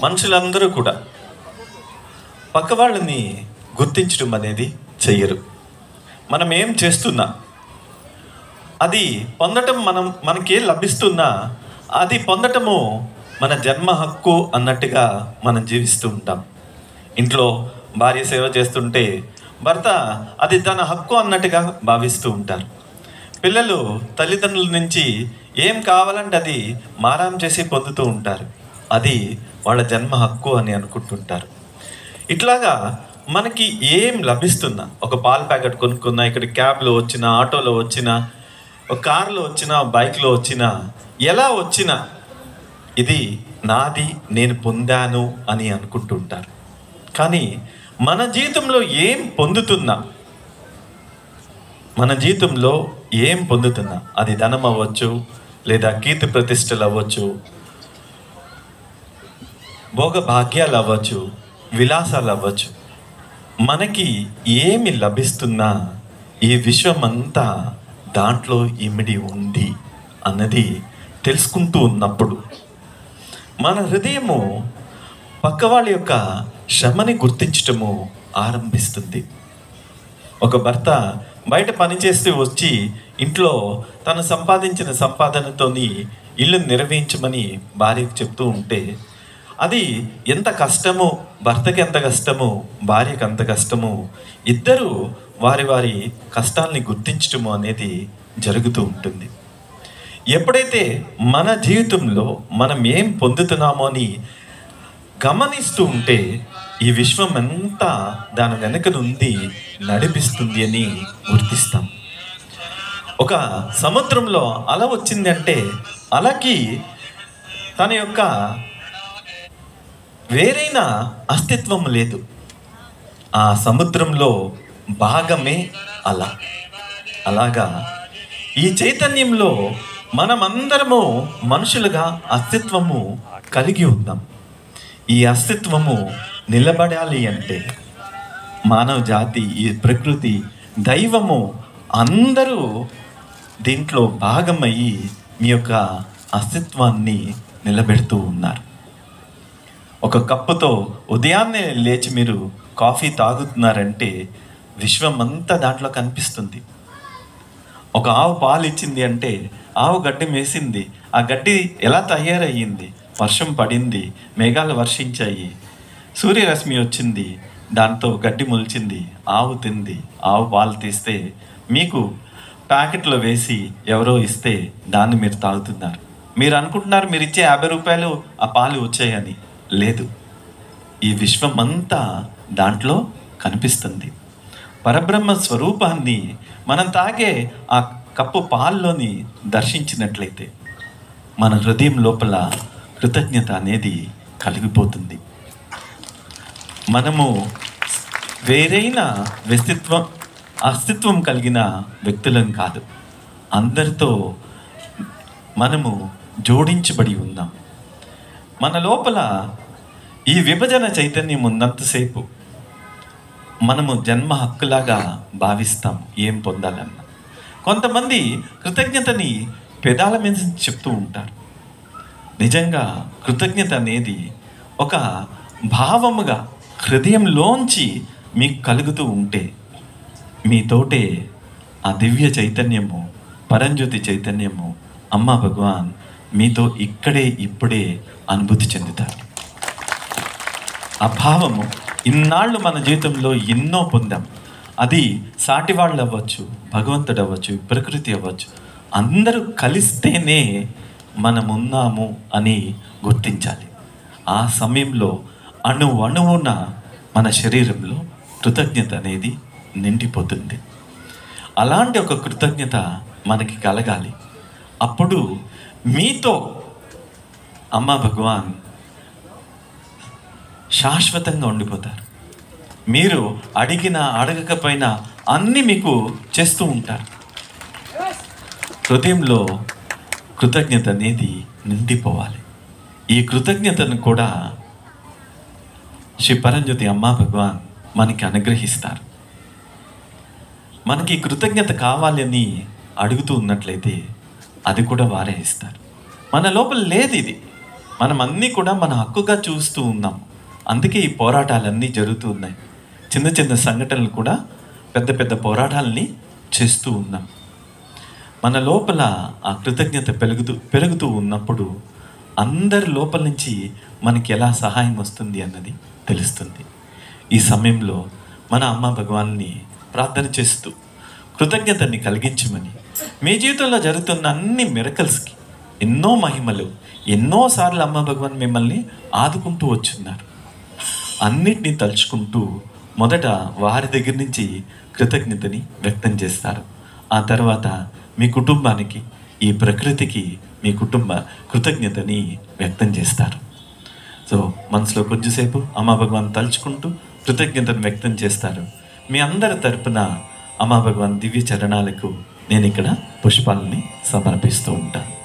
మనుషులందరూ కూడా పక్క వాళ్ళని గుర్తించడం అనేది చెయ్యరు. మనం ఏం చేస్తున్నా, అది పొందటం మనకి లభిస్తున్నా అది పొందటము మన జన్మ హక్కు అన్నట్టుగా మనం జీవిస్తూ ఉంటాం. ఇంట్లో భార్య సేవ చేస్తుంటే భర్త అది తన హక్కు అన్నట్టుగా భావిస్తూ ఉంటారు. పిల్లలు తల్లిదండ్రుల నుంచి ఏం కావాలంటే అది మారాం చేసి పొందుతూ ఉంటారు. అది వాళ్ళ జన్మ హక్కు అని అనుకుంటుంటారు. ఇట్లాగా మనకి ఏం లభిస్తున్నా, ఒక పాల ప్యాకెట్ కొనుక్కున్నా, ఇక్కడ క్యాబ్లో వచ్చినా, ఆటోలో వచ్చినా, ఒక కారులో వచ్చినా, బైక్లో వచ్చినా, ఎలా వచ్చినా ఇది నాది, నేను పొందాను అని అనుకుంటుంటారు. కానీ మన జీవితంలో ఏం పొందుతున్నా, మన జీవితంలో ఏం పొందుతున్నా, అది ధనం అవ్వచ్చు, లేదా కీర్తి ప్రతిష్టలు అవ్వచ్చు, భోగ భాగ్యాలు అవ్వచ్చు, విలాసాలు అవ్వచ్చు, మనకి ఏమి లభిస్తున్నా ఈ విశ్వమంతా దాంట్లో ఇమిడి ఉంది అన్నది తెలుసుకుంటూ ఉన్నప్పుడు మన హృదయము పక్కవాళ్ళ యొక్క శ్రమని గుర్తించటము ఆరంభిస్తుంది. ఒక భర్త బయట పనిచేస్తూ వచ్చి ఇంట్లో తను సంపాదించిన సంపాదనతోని ఇల్లు నిర్వహించమని భార్యకు చెప్తూ ఉంటే అది ఎంత కష్టమో, భర్తకి ఎంత కష్టమో, భార్యకి అంత కష్టమో, ఇద్దరు వారి వారి కష్టాలని గుర్తించటము అనేది జరుగుతూ ఉంటుంది. ఎప్పుడైతే మన జీవితంలో మనం ఏం పొందుతున్నామో అని గమనిస్తూ ఉంటే ఈ విశ్వం అంతా దాని వెనక నుండి నడిపిస్తుంది అని గుర్తిస్తాం. ఒక సముద్రంలో అల వచ్చింది అంటే అలకి తన యొక్క వేరైన అస్తిత్వం లేదు. ఆ సముద్రంలో భాగమే అల. అలాగా ఈ చైతన్యంలో మనమందరము మనుషులుగా అస్తిత్వము కలిగి ఉందాం. ఈ అస్తిత్వము నిలబడాలి అంటే మానవ జాతి, ఈ ప్రకృతి, దైవము అందరూ దీంట్లో భాగమయ్యి మీ యొక్క అస్తిత్వాన్ని నిలబెడుతూ ఉన్నారు. ఒక కప్పుతో ఉదయాన్నే లేచి మీరు కాఫీ తాగుతున్నారంటే విశ్వం అంతా దాంట్లో కనిపిస్తుంది. ఒక ఆవు పాలు ఇచ్చింది అంటే ఆవు గడ్డి మేసింది, ఆ గడ్డి ఎలా తయారయ్యింది, వర్షం పడింది, మేఘాలు వర్షించాయి, సూర్యరశ్మి వచ్చింది, దాంతో గడ్డి మొలిచింది, ఆవు తింది, ఆవు పాలు తీస్తే మీకు ప్యాకెట్లో వేసి ఎవరో ఇస్తే దాన్ని మీరు తాగుతున్నారు. మీరు అనుకుంటున్నారు మీరు ఇచ్చే 50 రూపాయలు ఆ పాలు వచ్చాయని. లేదు, ఈ విశ్వం అంతా దాంట్లో కనిపిస్తుంది. పరబ్రహ్మ స్వరూపాన్ని మనం తాగే ఆ కప్పు పాల్లోని దర్శించినట్లయితే మన హృదయం లోపల కృతజ్ఞత అనేది కలిగిపోతుంది. మనము వేరైన అస్తిత్వం కలిగిన వ్యక్తులం కాదు. అందరితో మనము జోడించబడి ఉన్నాం. మన లోపల ఈ విభజన చైతన్యం ఉన్నంతసేపు మనము జన్మ హక్కులాగా భావిస్తాం ఏం పొందాలన్నా. కొంతమంది కృతజ్ఞతని పెదాల మీద చెప్తూ ఉంటారు. నిజంగా కృతజ్ఞత అనేది ఒక భావముగా హృదయంలోంచి మీకు కలుగుతూ ఉంటే మీతోటే ఆ దివ్య చైతన్యము, పరంజ్యోతి చైతన్యము, అమ్మ భగవాన్ మీతో ఇక్కడే ఇప్పుడే అనుభూతి చెందుతారు. ఆ భావము ఇన్నాళ్ళు మన జీవితంలో ఎన్నో పొందాం. అది సాటి వాళ్ళు అవ్వచ్చు, భగవంతుడు అవ్వచ్చు, ప్రకృతి అవ్వచ్చు, అందరూ కలిస్తేనే మనమున్నాము అని గుర్తించాలి. ఆ సమయంలో అణువున మన శరీరంలో కృతజ్ఞత అనేది నిండిపోతుంది. అలాంటి ఒక కృతజ్ఞత మనకి కలగాలి. అప్పుడు మీతో అమ్మ భగవాన్ శాశ్వతంగా ఉండిపోతారు. మీరు అడిగినా అడగకపోయినా అన్నీ మీకు చేస్తూ ఉంటారు. హృదయంలో కృతజ్ఞత అనేది నిండిపోవాలి. ఈ కృతజ్ఞతను కూడా శ్రీ పరంజ్యోతి అమ్మ భగవాన్ మనకి అనుగ్రహిస్తారు. మనకి కృతజ్ఞత కావాలని అడుగుతూ ఉన్నట్లయితే అది కూడా వారే ఇస్తారు. మన లోపల లేదు ఇది. మనం అన్నీ కూడా మన హక్కుగా చూస్తూ ఉన్నాం. అందుకే ఈ పోరాటాలన్నీ జరుగుతూ ఉన్నాయి. చిన్న చిన్న సంఘటనలు కూడా పెద్ద పెద్ద పోరాటాలని చేస్తూ ఉన్నాం. మన లోపల ఆ కృతజ్ఞత పెరుగుతూ ఉన్నప్పుడు అందరి లోపల నుంచి మనకి ఎలా సహాయం వస్తుంది అన్నది తెలుస్తుంది. ఈ సమయంలో మన అమ్మ భగవాన్ని ప్రార్థన చేస్తూ కృతజ్ఞతని కలిగించమని, మీ జీవితంలో జరుగుతున్న అన్ని మిరకల్స్కి ఎన్నో మహిమలు, ఎన్నోసార్లు అమ్మ భగవాన్ మిమ్మల్ని ఆదుకుంటూ వచ్చున్నారు. అన్నిటినీ తలుచుకుంటూ మొదట వారి దగ్గర నుంచి కృతజ్ఞతని వ్యక్తం చేస్తారు. ఆ తర్వాత మీ కుటుంబానికి, ఈ ప్రకృతికి మీ కుటుంబ కృతజ్ఞతని వ్యక్తం చేస్తారు. సో మనసులో కొంచెంసేపు అమ్మా భగవాన్ తలుచుకుంటూ కృతజ్ఞతను వ్యక్తం చేస్తారు. మీ అందరి తరపున అమ్మా భగవాన్ దివ్య చరణాలకు నేను ఇక్కడ పుష్పాలని సమర్పిస్తూ ఉంటాను.